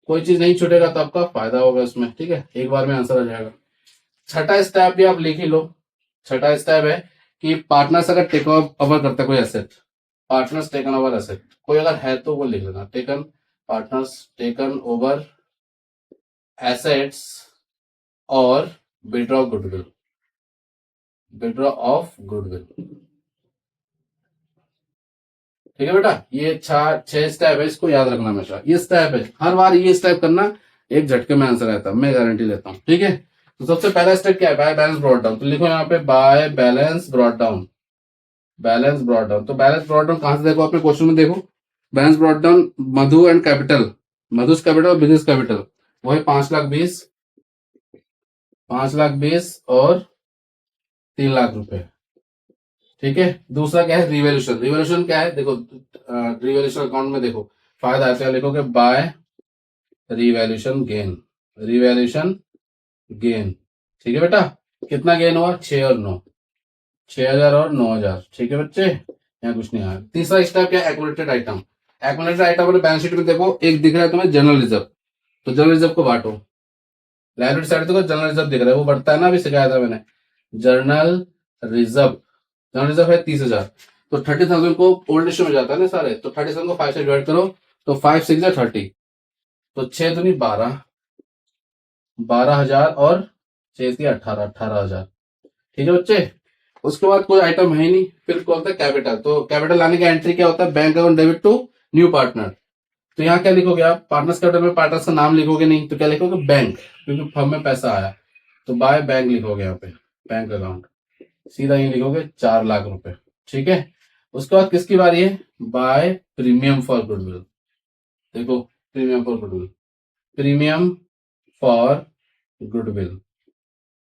कोई चीज नहीं छूटेगा तो आपका फायदा होगा इसमें, ठीक है, एक बार में आंसर आ जाएगा। छठा स्टेप भी आप लिख ही लो। छठा स्टेप है कि पार्टनर्स अगर टेक ओवर करता है कोई asset, partners taken over asset, कोई अगर है तो वो लिख लेना, taken, partners taken over assets और withdraw goodwill, withdraw of goodwill. ठीक है बेटा, ये 6 स्टेप है, इसको याद रखना हमेशा। ये स्टेप है, हर बार ये स्टेप करना, एक झटके में आंसर आता है, मैं गारंटी लेता हूँ, ठीक है। तो सबसे पहला स्टेप क्या है? By balance brought down. तो लिखो यहाँ पे by balance brought down, balance brought down. तो बैलेंस ब्रॉट डाउन कहां से देखो? अपने क्वेश्चन में देखो, balance brought down Madhu and capital, Madhus capital और बिजनेस कैपिटल, वही 5,20,000, 5,20,000 और 3,00,000 रुपए, ठीक है। दूसरा क्या है? रिवैल्यूएशन। रिवैल्यूएशन क्या है? देखो रिवैल्यूएशन अकाउंट में देखो फायदा आता है, लिखोगे by revaluation gain, revaluation gain, ठीक है बेटा। कितना गेन हुआ? 6 और 9, 6,000 और 9,000, ठीक है बच्चे, यहाँ कुछ नहीं आया। तीसरा स्टेप क्या है? Accumulated item. एक्युमुलेटेड आइटम अपने बैलेंस शीट में देखो, एक दिख रहा है तुम्हें जनरल रिजर्व, तो जनरल रिजर्व को बांटो, लायबिलिटी साइड तो जनरल रिजर्व दिख रहा है, वो बढ़ता है ना, अभी सिखाया था मैंने। जनरल रिजर्व, जनरल रिजर्व है 30,000, तो 30,000 को ओल्ड इश्यू में जाता है ना सारे, तो 30,000 को 5 से डिवाइड करो, तो 5 6 या 30, तो 6 दूनी 12, 12,000 और 6 थी 18, 18,000। ठीक है बच्चे। उसके बाद कोई आइटम है ही नहीं, फिर कौन होता है कैपिटल। तो कैपिटल लाने का एंट्री क्या होता है, bank account debit to new partner. तो यहाँ क्या लिखोगे आप, पार्टनर्स कैपिटल में पार्टनर्स का नाम लिखोगे नहीं, तो क्या लिखोगे, बैंक, क्योंकि फर्म में पैसा आया, तो बाय बैंक लिखोगे यहाँ पे, बैंक अकाउंट, सीधा ही लिखोगे 4 लाख रुपए। ठीक है। उसके बाद किसकी बारी है, बाय प्रीमियम फॉर गुडविल। देखो premium for goodwill, premium for goodwill,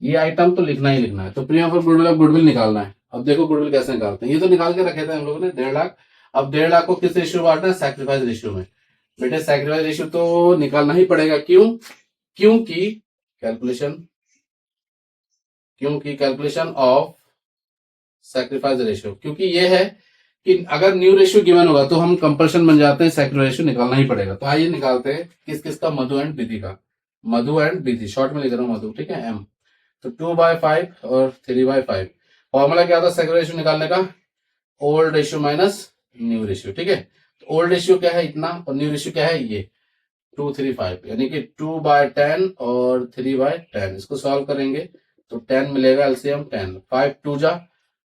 ये आइटम तो लिखना ही लिखना है। तो प्रीमियम फॉर गुडविल, अब गुडविल निकालना है। अब देखो गुडविल कैसे निकालते हैं, ये तो निकाल के रखे थे हम लोगों ने 1.5 लाख। अब 1.5 लाख को किस रेशियो बांटना है, सैक्रिफाइस रेशियो में। बेटे सैक्रिफाइस रेशियो तो निकालना ही पड़ेगा, क्यों, क्योंकि कैलकुलेशन ऑफ सैक्रिफाइस रेशियो, क्योंकि ये है कि अगर न्यू रेशियो गिवन होगा तो हम कंपल्शन बन जाते हैं, सैक्रिफाइस रेशियो निकालना ही पड़ेगा। तो आइए निकालते हैं किस किस का, मधु एंड प्रीति का, मधु एंड प्रीति, शॉर्ट में लिख रहा हूँ मधु, ठीक है, एम। तो 2/5 और 3/5। फॉर्मूला क्या था सैक्रिफाइस रेशियो निकालने का, old ratio minus new ratio. ठीक है, ओल्ड रेशियो क्या है इतना, और न्यू रेशियो क्या है ये 235, यानी कि 2/10 और 3/10। इसको सॉल्व करेंगे तो 10 मिलेगा, एलसीएम 10, 5 2 जा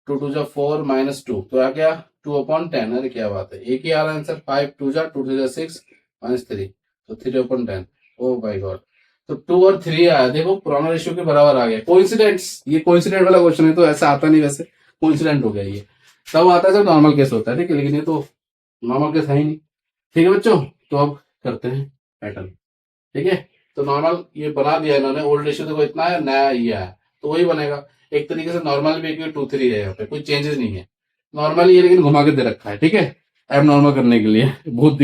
4 -2, तो आ गया 2/10। अरे क्या बात है, एक ही आ रहा आंसर, 5 2 जा 2 3 6 -3, तो 3/10। ओ माय गॉड, तो 2 और 3 आया, देखो पुराना रेशियो के बराबर आ गया। कोइंसिडेंस, ये कोइंसिडेंट वाला क्वेश्चन है, तो ऐसा आता नहीं, वैसे कोइंसिडेंट हो गया ये, तब आता है जब नॉर्मल केस होता है। ठीक है, लेकिन ये तो नॉर्मल केस है ही नहीं। ठीक है बच्चों, तो अब करते हैं पैटर्न। ठीक है, तो नॉर्मल ये बना दिया इन्होंने, ओल्ड रेशियो देखो इतना है, नया ये है, तो वही बनेगा एक तरीके से। नॉर्मल भी 2 3 है, यहाँ पे कोई चेंजेस नहीं है, नॉर्मल ये, लेकिन घुमा के दे रखा है। ठीक है, एब नॉर्मल करने के लिए भूत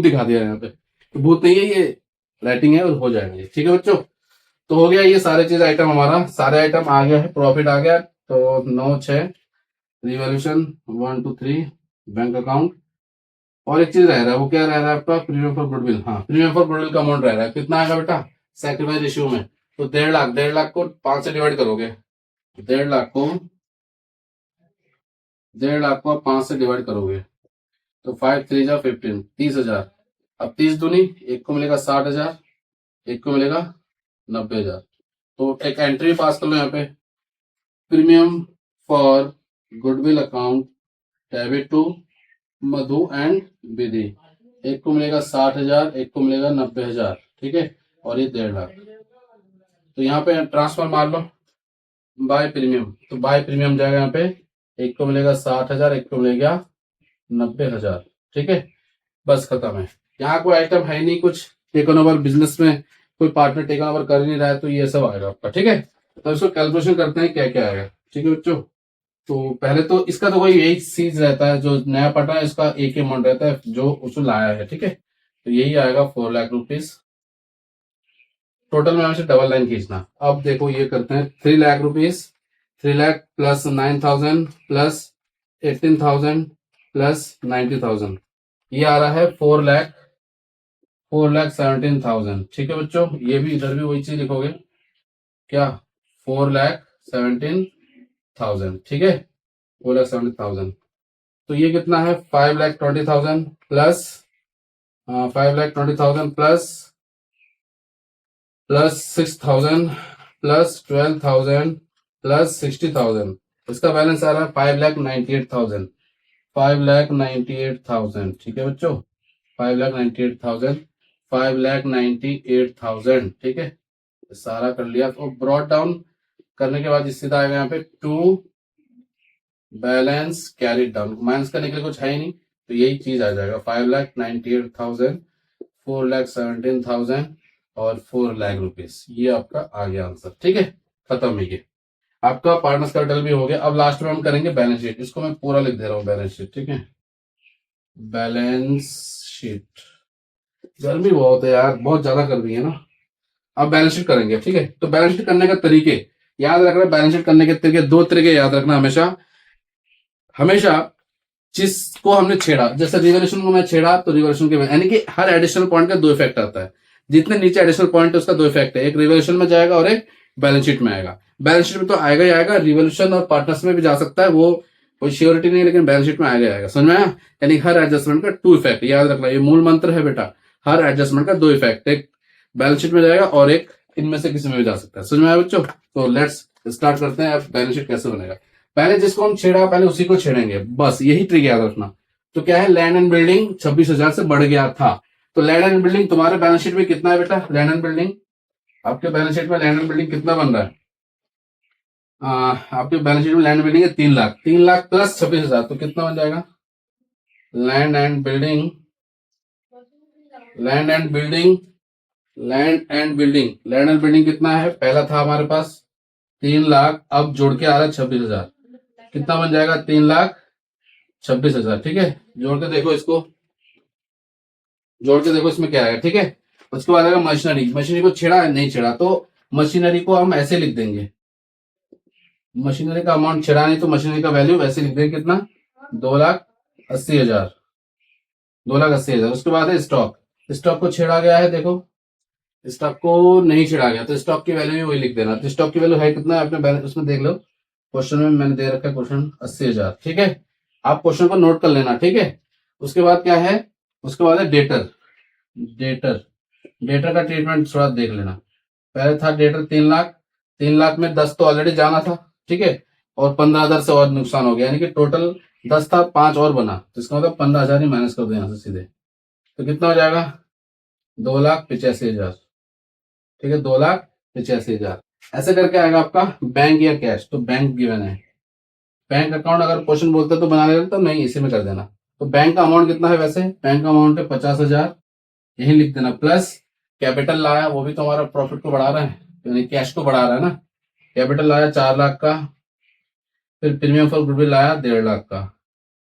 दिखा दिया यहाँ पे, तो भूत नहीं है ये, राइटिंग है, और हो जाएगा ये। ठीक है बच्चों, तो हो गया ये सारे चीज आइटम, हमारा सारे आइटम आ गया है, प्रॉफिट आ गया, तो 9 6 रिवॉल्यूशन 1 2 3 बैंक अकाउंट। और एक चीज रह रहा है, वो क्या रह रहा है आपका, प्रीमियम फॉर गुडविल। हाँ, प्रीमियम फॉर गुडविल का अमाउंट रह रहा है, कितना आएगा बेटा, सैक्रिफाइस रेशियो में, तो 1.5 लाख, 1.5 लाख को 5 से डिवाइड करोगे, 1.5 लाख को 5 से डिवाइड करोगे, तो 5 3 जा 15, 30,000। अब 30 दूनी, एक को मिलेगा 60,000, एक को मिलेगा 90,000। तो एक एंट्री पास कर लो यहाँ पे, premium for goodwill account debit to Madhu and Vidhi, एक को मिलेगा 60,000, एक को मिलेगा 90,000। ठीक है, और ये 1.5 लाख। तो यहाँ पे ट्रांसफर मार लो बाय प्रीमियम, तो बाय प्रीमियम जाएगा यहाँ पे, एक को मिलेगा 60,000, एक को मिलेगा 90,000। ठीक है, बस खत्म है। यहाँ कोई आइटम है नहीं कुछ, टेकन ओवर बिजनेस में कोई पार्टनर टेकन ओवर कर ही नहीं रहा है, तो ये सब आएगा आपका। ठीक है, तो इसको कैलकुलेशन करते हैं क्या क्या आएगा। ठीक है बच्चों, तो पहले तो इसका तो कोई यही चीज रहता है, जो नया पार्टनर है इसका एक ही अमाउंट रहता है जो उसको लाया है। ठीक है, तो यही आएगा 4 लाख रुपीज टोटल में, हमें डबल लाइन खींचना। अब देखो ये करते हैं, 3 lakh rupees, 3 lakh plus 9,000 plus 18,000 plus 90,000, ये आ रहा है 4,17,000। ठीक है बच्चों, ये भी इधर भी वही चीज लिखोगे क्या, 4,17,000। ठीक है, 4,70,000। तो ये कितना है, 5,20,000 प्लस 5,20,000 प्लस 6,000 प्लस 12,000 प्लस 60,000, इसका बैलेंस आ रहा है 5,98,000, 5,98,000। ठीक है बच्चों, 5,98,000, 5,98,000। ठीक है, सारा कर लिया। तो ब्रॉड डाउन करने के बाद सीधा आएगा यहाँ पे to balance carried down, minus करने के लिए कुछ है ही नहीं, तो यही चीज आ जाएगा 5,98,000, 4,17,000 और 4 लाख रुपीज, ये आपका आ गया आंसर। ठीक है, खत्म है ये आपका पार्टनर्स कैपिटल भी हो गया। अब लास्ट में हम करेंगे बैलेंस शीट, इसको मैं पूरा लिख दे रहा हूँ बैलेंस शीट। ठीक है, बैलेंस शीट, गर्मी बहुत है यार, बहुत ज्यादा गर्मी है ना। अब बैलेंस शीट करेंगे। ठीक है, तो बैलेंस शीट करने का तरीके याद रखना, बैलेंस शीट करने के तरीके, 2 तरीके याद रखना हमेशा। हमेशा जिसको हमने छेड़ा, जैसे रिवोल्यूशन को मैं छेड़ा, तो रिवोल्यूशन के यानी कि हर एडिशनल पॉइंट का 2 इफेक्ट आता है। जितने नीचे एडिशनल पॉइंट है उसका दो इफेक्ट है, एक रिवोल्यूशन में जाएगा और एक बैलेंस शीट में आएगा। बैलेंस शीट में तो आएगा ही आएगा, रिवोल्यूशन और पार्टनर्स में भी जा सकता है, वो कोई श्योरिटी नहीं है, लेकिन बैलेंस शीट में आएगा ही आएगा। समझ में आया? यानी हर एडजस्टमेंट का टू इफेक्ट, याद रखना, ये मूल मंत्र है बेटा। हर एडजस्टमेंट का दो इफेक्ट, एक बैलेंस शीट में जाएगा और एक इनमें से किसी में भी जा सकता है। समझ में आया बच्चों? तो लेट्स स्टार्ट करते हैं। अब बैलेंस शीट कैसे बनेगा, पहले जिसको हम छेड़ा पहले उसी को छेड़ेंगे, बस यही ट्रिक याद रखना। तो क्या है, लैंड एंड बिल्डिंग 26,000 से बढ़ गया था। तो लैंड एंड बिल्डिंग तुम्हारे बैलेंस शीट में कितना है बेटा? लैंड एंड बिल्डिंग आपके बैलेंस शीट में लैंड एंड बिल्डिंग कितना बन रहा है? आपके बैलेंस शीट में लैंड बिल्डिंग है 3 लाख। 3 लाख प्लस 26,000 तो कितना बन जाएगा? Land and building, land and building, land and building, land and building कितना है? पहला था हमारे पास 3 लाख, अब जोड़ के आ रहा है 26,000। कितना बन जाएगा? 3,26,000। ठीक है, जोड़ के देखो इसको, जोड़ के देखो इसमें क्या आएगा। ठीक है, उसके बाद आएगा मशीनरी। मशीनरी को छेड़ा नहीं छेड़ा, तो मशीनरी को हम ऐसे लिख देंगे, मशीनरी का अमाउंट छेड़ा नहीं तो मशीनरी का वैल्यू वैसे लिख देंगे, कितना? 2,80,000, 2,80,000। उसके बाद है स्टॉक। स्टॉक को छेड़ा गया है, देखो स्टॉक को नहीं छेड़ा गया तो स्टॉक की वैल्यू भी वही लिख देना। तो स्टॉक की वैल्यू है कितना है अपने बैलेंस उसमें देख लो, क्वेश्चन में मैंने दे रखा है क्वेश्चन 80,000। ठीक है, आप क्वेश्चन को नोट कर लेना। ठीक है, उसके बाद क्या है? उसके बाद है डेटर। डेटर, डेटर का ट्रीटमेंट थोड़ा देख लेना। पहले था डेटर 3 लाख, 3 लाख में 10 तो ऑलरेडी जाना था। ठीक है, और 15,000 से और नुकसान हो गया, यानी कि टोटल 10 था, 5 और बना, तो इसका मतलब 15,000 ही माइनस कर दो यहाँ से सीधे। तो कितना हो जाएगा? 2,85,000। ठीक है, 2,85,000। ऐसे करके आएगा आपका बैंक या कैश। तो बैंक गिवन है, बैंक अकाउंट अगर क्वेश्चन बोलते तो बना लेना, तो नहीं इसी में कर देना। तो बैंक का अमाउंट कितना है? वैसे बैंक का अमाउंट है 50,000, यही लिख देना। प्लस कैपिटल लाया, वो भी तो हमारा प्रॉफिट को बढ़ा रहा है, यानी कैश को बढ़ा रहा है ना। कैपिटल लाया 4 लाख का, फिर प्रीमियम फॉर गुडविल लाया 1.5 लाख का।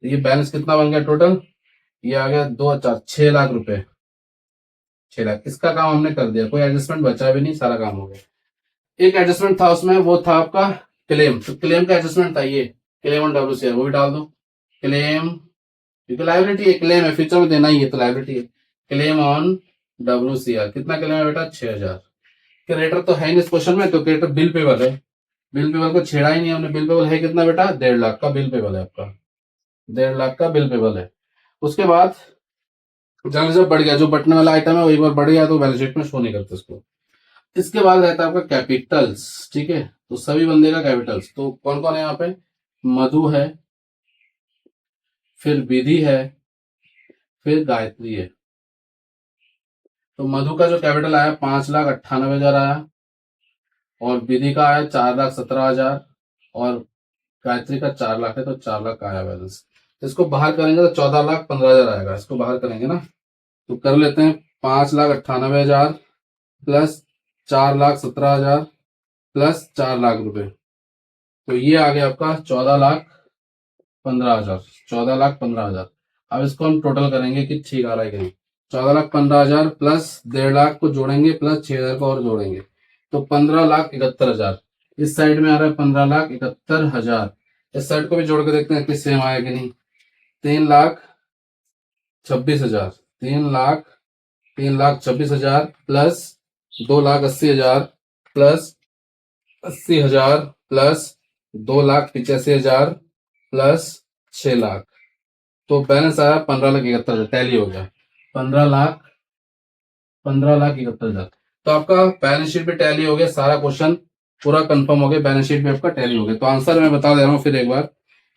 तो ये बैलेंस कितना बन गया टोटल? ये आ गया 6 लाख रुपए। 6 लाख, इसका काम हमने कर दिया, कोई एडजस्टमेंट बचा भी नहीं, सारा काम हो गया। एक एडजस्टमेंट था उसमें, वो था आपका क्लेम। तो क्लेम का एडजस्टमेंट था ये, क्लेम ऑन WCR, वो भी डाल दो। क्लेम, क्योंकि लाइबिलिटी है, क्लेम है, फ्यूचर में देना ही है तो लाइबिलिटी है। क्लेम ऑन WCR, कितना क्लेम है बेटा? 6,000। क्रेडिटर तो है नहीं इस क्वेश्चन में, तो क्रेडिटर बिल पेबल है, बिल पेबल को छेड़ा ही नहीं हमने। बिल पेबल है कितना बेटा? 1.5 लाख का बिल पेबल है आपका, 1.5 लाख का बिल पेबल है। उसके बाद जब जब बढ़ गया, जो बटने वाला आइटम है वो एक बार बढ़ गया तो बैलेंस शीट में शो नहीं करते उसको। इसके बाद रहता है आपका कैपिटल्स। ठीक है, तो सभी बंदे का कैपिटल्स, तो कौन कौन है यहाँ पे? मधु है, फिर विधि है, फिर गायत्री है। तो मधु का जो कैपिटल आया 5,98,000 आया, और विधि का आया 4,17,000, और गायत्री का 4 लाख है तो 4 लाख आया बैलेंस। तो इसको बाहर करेंगे तो 14,15,000 आएगा। इसको बाहर करेंगे ना, तो कर लेते हैं 5,98,000 प्लस 4,17,000 प्लस 4 लाख रुपए, तो ये आ गया आपका 14,15,000, 14,15,000। अब इसको हम टोटल करेंगे कि ठीक आ रहा है कि नहीं। 14,15,000 प्लस 1.5 लाख को जोड़ेंगे, प्लस 6,000 को और जोड़ेंगे, तो 15,71,000। इस साइड में आ रहा है 15,71,000। इस साइड को भी जोड़ के देखते हैं कि सेम आया कि नहीं। 3,26,000, 3,26,000 plus 2,80,000 plus 80,000 plus 2,85,000 plus 6 lakh, तो बैलेंस आया 15,71,000। टैली हो गया 15,71,000। तो आपका बैलेंस शीट भी टैली हो गया, सारा क्वेश्चन पूरा कंफर्म हो गया, बैलेंस शीट भी आपका टैली हो गया। तो आंसर मैं बता दे रहा हूँ फिर एक बार।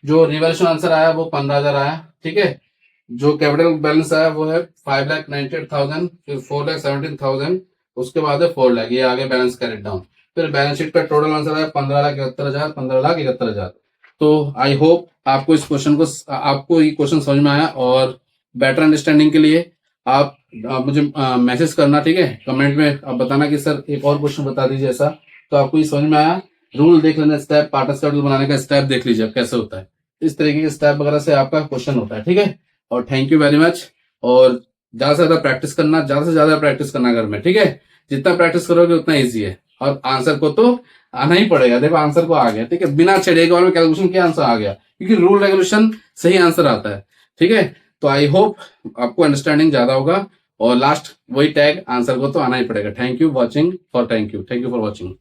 जो रिवल्यूशन आंसर आया वो 15,000 आया। ठीक है, जो कैपिटल बैलेंस आया वो है 5,98,000, फिर 4,17,000, उसके बाद है 4 लाख। ये आगे बैलेंस कैरेट डाउन। फिर बैलेंस शीट का टोटल आंसर आया 15,71,000, 15,71,000। तो आई होप आपको इस क्वेश्चन को, आपको ये क्वेश्चन समझ में आया, और बेटर अंडरस्टैंडिंग के लिए आप मुझे मैसेज करना। ठीक है, कमेंट में आप बताना कि सर एक और क्वेश्चन बता दीजिए ऐसा। तो आपको ये समझ में आया, रूल देख लेना, स्टेप पार्टनर्स का रूल बनाने का स्टेप देख लीजिए आप कैसे होता है। इस तरीके के स्टेप वगैरह से आपका क्वेश्चन होता है। ठीक है, और थैंक यू वेरी मच। और ज्यादा से ज्यादा प्रैक्टिस करना, ज्यादा से ज्यादा प्रैक्टिस करना घर में। ठीक है, जितना प्रैक्टिस करोगे उतना ईजी है, और आंसर को तो आना ही पड़ेगा। देखो आंसर को आ गया, ठीक है, बिना छेड़े और कैलकुलेशन के आंसर आ गया, क्योंकि रूल रेगुलेशन सही आंसर आता है। ठीक है, तो आई होप आपको अंडरस्टैंडिंग ज्यादा होगा, और लास्ट वही टैग आंसर को तो आना ही पड़ेगा। Thank you for watching.